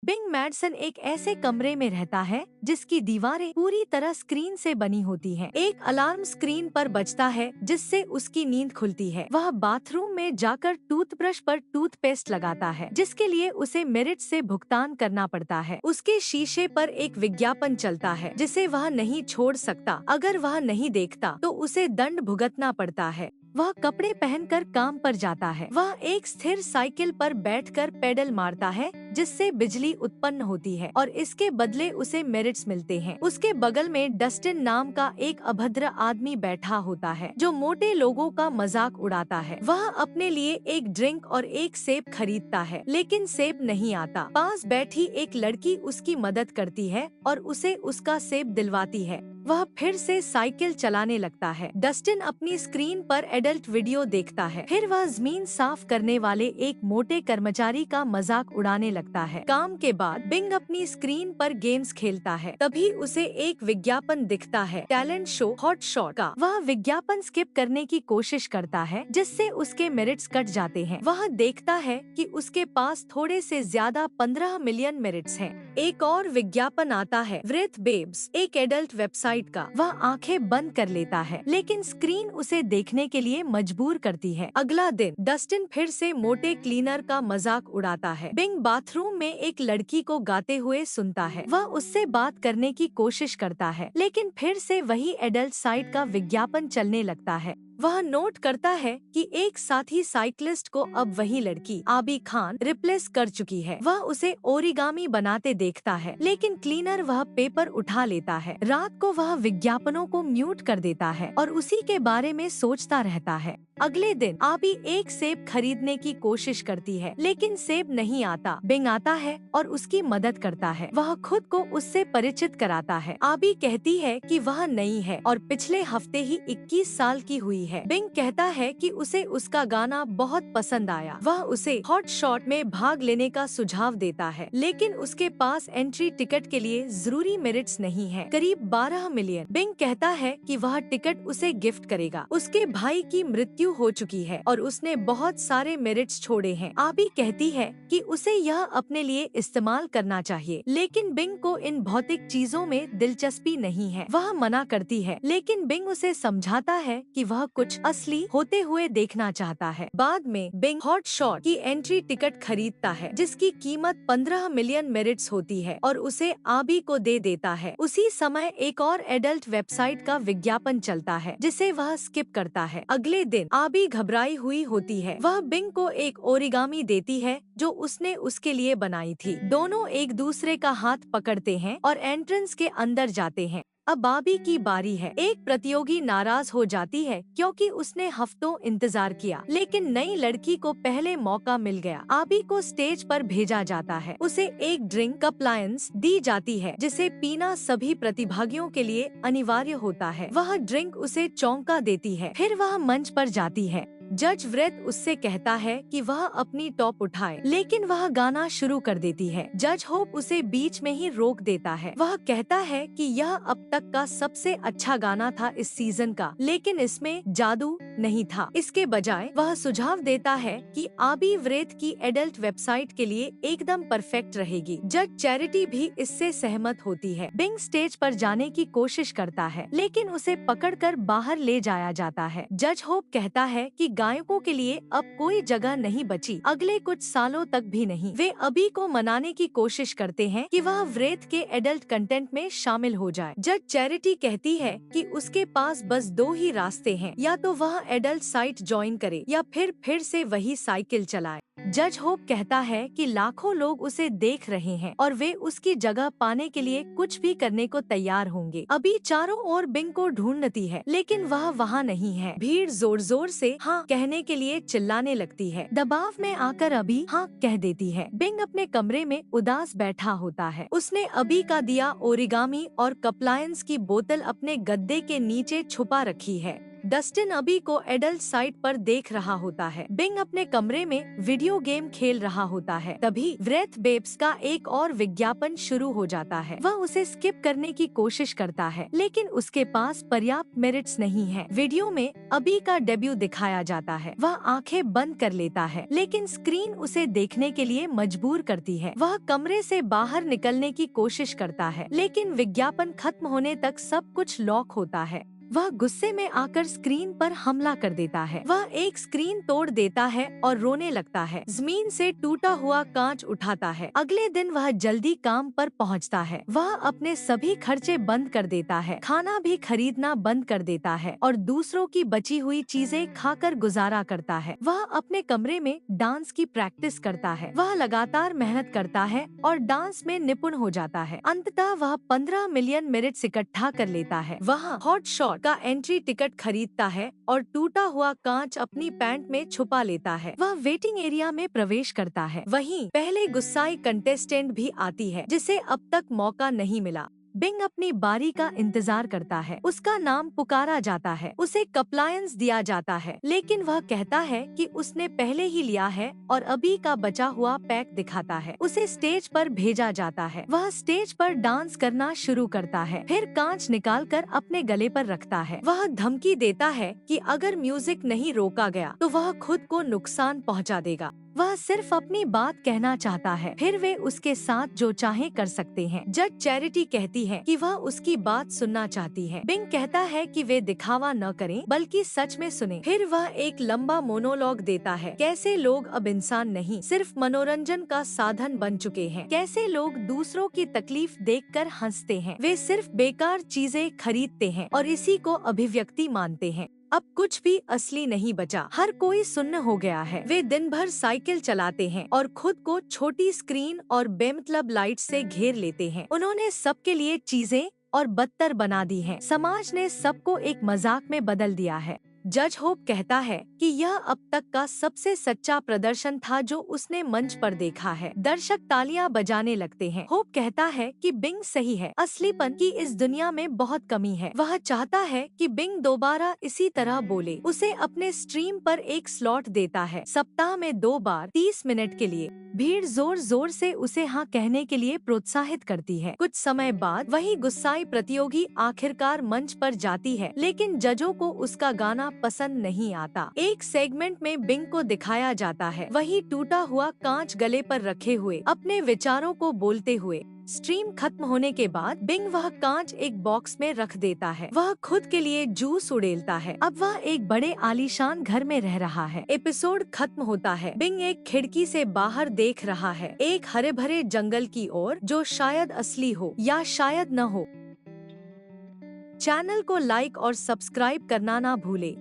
Bing Madsen एक ऐसे कमरे में रहता है जिसकी दीवारें पूरी तरह स्क्रीन से बनी होती हैं। एक अलार्म स्क्रीन पर बजता है जिससे उसकी नींद खुलती है। वह बाथरूम में जाकर टूथब्रश पर टूथपेस्ट लगाता है जिसके लिए उसे मेरिट से भुगतान करना पड़ता है। उसके शीशे पर एक विज्ञापन चलता है जिसे वह नहीं छोड़ सकता। अगर वह नहीं देखता तो उसे दंड भुगतना पड़ता है। वह कपड़े पहनकर काम पर जाता है। वह एक स्थिर साइकिल पर बैठकर पेडल मारता है जिससे बिजली उत्पन्न होती है और इसके बदले उसे मेरिट्स मिलते हैं। उसके बगल में डस्टिन नाम का एक अभद्र आदमी बैठा होता है जो मोटे लोगों का मजाक उड़ाता है। वह अपने लिए एक ड्रिंक और एक सेब खरीदता है लेकिन सेब नहीं आता। पास बैठी एक लड़की उसकी मदद करती है और उसे उसका सेब दिलवाती है। वह फिर से साइकिल चलाने लगता है। डस्टिन अपनी स्क्रीन पर एडल्ट वीडियो देखता है। फिर वह जमीन साफ करने वाले एक मोटे कर्मचारी का मजाक उड़ाने लगता है। काम के बाद बिंग अपनी स्क्रीन पर गेम्स खेलता है। तभी उसे एक विज्ञापन दिखता है टैलेंट शो हॉट शॉट का। वह विज्ञापन स्किप करने की कोशिश करता है जिससे उसके मेरिट्स कट जाते हैं। वह देखता है कि उसके पास थोड़े से ज्यादा 15 मिलियन मेरिट्स हैं। एक और विज्ञापन आता है वृथ बेब्स, एक एडल्ट वेबसाइट का। वह आंखें बंद कर लेता है लेकिन स्क्रीन उसे देखने के लिए मजबूर करती है। अगला दिन डस्टिन फिर से मोटे क्लीनर का मजाक उड़ाता है। बिंग बाथरूम में एक लड़की को गाते हुए सुनता है। वह उससे बात करने की कोशिश करता है लेकिन फिर से वही एडल्ट साइट का विज्ञापन चलने लगता है। वह नोट करता है कि एक साथी साइकिलिस्ट को अब वही लड़की आबी खान रिप्लेस कर चुकी है। वह उसे ओरिगामी बनाते देखता है लेकिन क्लीनर वह पेपर उठा लेता है। रात को वह विज्ञापनों को म्यूट कर देता है और उसी के बारे में सोचता रहता है। अगले दिन आबी एक सेब खरीदने की कोशिश करती है लेकिन सेब नहीं आता। बिंग आता है और उसकी मदद करता है। वह खुद को उससे परिचित कराता है। आबी कहती है कि वह नई है और पिछले हफ्ते ही 21 साल की हुई है। बिंग कहता है कि उसे उसका गाना बहुत पसंद आया। वह उसे हॉट शॉट में भाग लेने का सुझाव देता है लेकिन उसके पास एंट्री टिकट के लिए जरूरी मेरिट्स नहीं है, करीब 12 मिलियन। बिंग कहता है कि वह टिकट उसे गिफ्ट करेगा। उसके भाई की मृत्यु हो चुकी है और उसने बहुत सारे मेरिट्स छोड़े हैं। आबी कहती है कि उसे यह अपने लिए इस्तेमाल करना चाहिए लेकिन बिंग को इन भौतिक चीजों में दिलचस्पी नहीं है। वह मना करती है लेकिन बिंग उसे समझाता है कि वह कुछ असली होते हुए देखना चाहता है। बाद में बिंग हॉट शॉट की एंट्री टिकट खरीदता है जिसकी कीमत 15 मिलियन मेरिट्स होती है और उसे आबी को दे देता है। उसी समय एक और एडल्ट वेबसाइट का विज्ञापन चलता है जिसे वह स्किप करता है। अगले दिन आबी घबराई हुई होती है। वह बिंग को एक ओरिगामी देती है जो उसने उसके लिए बनाई थी। दोनों एक दूसरे का हाथ पकड़ते हैं और एंट्रेंस के अंदर जाते हैं। अब आबी की बारी है। एक प्रतियोगी नाराज हो जाती है क्योंकि उसने हफ्तों इंतजार किया लेकिन नई लड़की को पहले मौका मिल गया। आबी को स्टेज पर भेजा जाता है। उसे एक ड्रिंक अप्लायंस दी जाती है जिसे पीना सभी प्रतिभागियों के लिए अनिवार्य होता है। वह ड्रिंक उसे चौंका देती है। फिर वह मंच पर जाती है। जज व्रेथ उससे कहता है कि वह अपनी टॉप उठाए लेकिन वह गाना शुरू कर देती है। जज होप उसे बीच में ही रोक देता है। वह कहता है कि यह अब तक का सबसे अच्छा गाना था इस सीजन का लेकिन इसमें जादू नहीं था। इसके बजाय वह सुझाव देता है कि आबी व्रेथ की एडल्ट वेबसाइट के लिए एकदम परफेक्ट रहेगी। जज चैरिटी भी इससे सहमत होती है। बिंग स्टेज पर जाने की कोशिश करता है लेकिन उसे पकड़कर बाहर ले जाया जाता है। जज होप कहता है कि गायकों के लिए अब कोई जगह नहीं बची, अगले कुछ सालों तक भी नहीं। वे अभी को मनाने की कोशिश करते हैं कि वह व्रेथ के एडल्ट कंटेंट में शामिल हो जाए। जज चैरिटी कहती है कि उसके पास बस दो ही रास्ते हैं, या तो वह एडल्ट साइट ज्वाइन करे या फिर से वही साइकिल चलाए। जज होप कहता है कि लाखों लोग उसे देख रहे हैं और वे उसकी जगह पाने के लिए कुछ भी करने को तैयार होंगे। अभी चारों ओर बिंग को ढूंढती है लेकिन वह वहाँ नहीं है। भीड़ जोर जोर से हाँ कहने के लिए चिल्लाने लगती है। दबाव में आकर अभी हाँ कह देती है। बिंग अपने कमरे में उदास बैठा होता है। उसने अभी का दिया ओरिगामी और कप्लायंस की बोतल अपने गद्दे के नीचे छुपा रखी है। डस्टिन अभी को एडल्ट साइट पर देख रहा होता है। बिंग अपने कमरे में वीडियो गेम खेल रहा होता है। तभी ब्रेथ बेब्स का एक और विज्ञापन शुरू हो जाता है। वह उसे स्किप करने की कोशिश करता है, लेकिन उसके पास पर्याप्त मेरिट्स नहीं है। वीडियो में अभी का डेब्यू दिखाया जाता है। वह आंखें बंद कर लेता है, लेकिन स्क्रीन उसे देखने के लिए मजबूर करती है। वह कमरे से बाहर निकलने की कोशिश करता है, लेकिन विज्ञापन खत्म होने तक सब कुछ लॉक होता है। वह गुस्से में आकर स्क्रीन पर हमला कर देता है। वह एक स्क्रीन तोड़ देता है और रोने लगता है। जमीन से टूटा हुआ कांच उठाता है। अगले दिन वह जल्दी काम पर पहुंचता है। वह अपने सभी खर्चे बंद कर देता है, खाना भी खरीदना बंद कर देता है और दूसरों की बची हुई चीजें खाकर गुजारा करता है। वह अपने कमरे में डांस की प्रैक्टिस करता है। वह लगातार मेहनत करता है और डांस में निपुण हो जाता है। अंततः वह 15 मिलियन मेरिट्स इकट्ठा कर लेता है। वह हॉट शॉट का एंट्री टिकट खरीदता है और टूटा हुआ कांच अपनी पैंट में छुपा लेता है। वह वेटिंग एरिया में प्रवेश करता है। वहीं पहले गुस्साई कंटेस्टेंट भी आती है, जिसे अब तक मौका नहीं मिला। बिंग अपनी बारी का इंतजार करता है। उसका नाम पुकारा जाता है। उसे कप्लायंस दिया जाता है, लेकिन वह कहता है कि उसने पहले ही लिया है और अभी का बचा हुआ पैक दिखाता है। उसे स्टेज पर भेजा जाता है। वह स्टेज पर डांस करना शुरू करता है, फिर कांच निकालकर अपने गले पर रखता है। वह धमकी देता है कि अगर म्यूजिक नहीं रोका गया तो वह खुद को नुकसान पहुंचा देगा। वह सिर्फ अपनी बात कहना चाहता है, फिर वे उसके साथ जो चाहे कर सकते हैं। जज चैरिटी कहती है कि वह उसकी बात सुनना चाहती है। बिंग कहता है कि वे दिखावा न करें, बल्कि सच में सुने। फिर वह एक लंबा मोनोलॉग देता है। कैसे लोग अब इंसान नहीं, सिर्फ मनोरंजन का साधन बन चुके हैं। कैसे लोग दूसरों की तकलीफ देखकर हंसते हैं। वे सिर्फ बेकार चीजें खरीदते हैं और इसी को अभिव्यक्ति मानते हैं। अब कुछ भी असली नहीं बचा। हर कोई सुन्न हो गया है। वे दिन भर साइकिल चलाते हैं और खुद को छोटी स्क्रीन और बेमतलब लाइट से घेर लेते हैं। उन्होंने सबके लिए चीजें और बदतर बना दी हैं। समाज ने सबको एक मजाक में बदल दिया है। जज होप कहता है कि यह अब तक का सबसे सच्चा प्रदर्शन था जो उसने मंच पर देखा है। दर्शक तालियां बजाने लगते हैं। होप कहता है कि बिंग सही है। असलीपन की इस दुनिया में बहुत कमी है। वह चाहता है कि बिंग दोबारा इसी तरह बोले। उसे अपने स्ट्रीम पर एक स्लॉट देता है, सप्ताह में 2 बार 30 मिनट के लिए। भीड़ जोर जोर से उसे हाँ कहने के लिए प्रोत्साहित करती है। कुछ समय बाद वही गुस्साई प्रतियोगी आखिरकार मंच पर जाती है, लेकिन जजों को उसका गाना पसंद नहीं आता। एक सेगमेंट में बिंग को दिखाया जाता है, वही टूटा हुआ कांच गले पर रखे हुए अपने विचारों को बोलते हुए। स्ट्रीम खत्म होने के बाद बिंग वह कांच एक बॉक्स में रख देता है। वह खुद के लिए जूस उड़ेलता है। अब वह एक बड़े आलीशान घर में रह रहा है। एपिसोड खत्म होता है। बिंग एक खिड़की से बाहर देख रहा है, एक हरे भरे जंगल की ओर, जो शायद असली हो या शायद न हो। चैनल को लाइक और सब्सक्राइब करना ना भूले।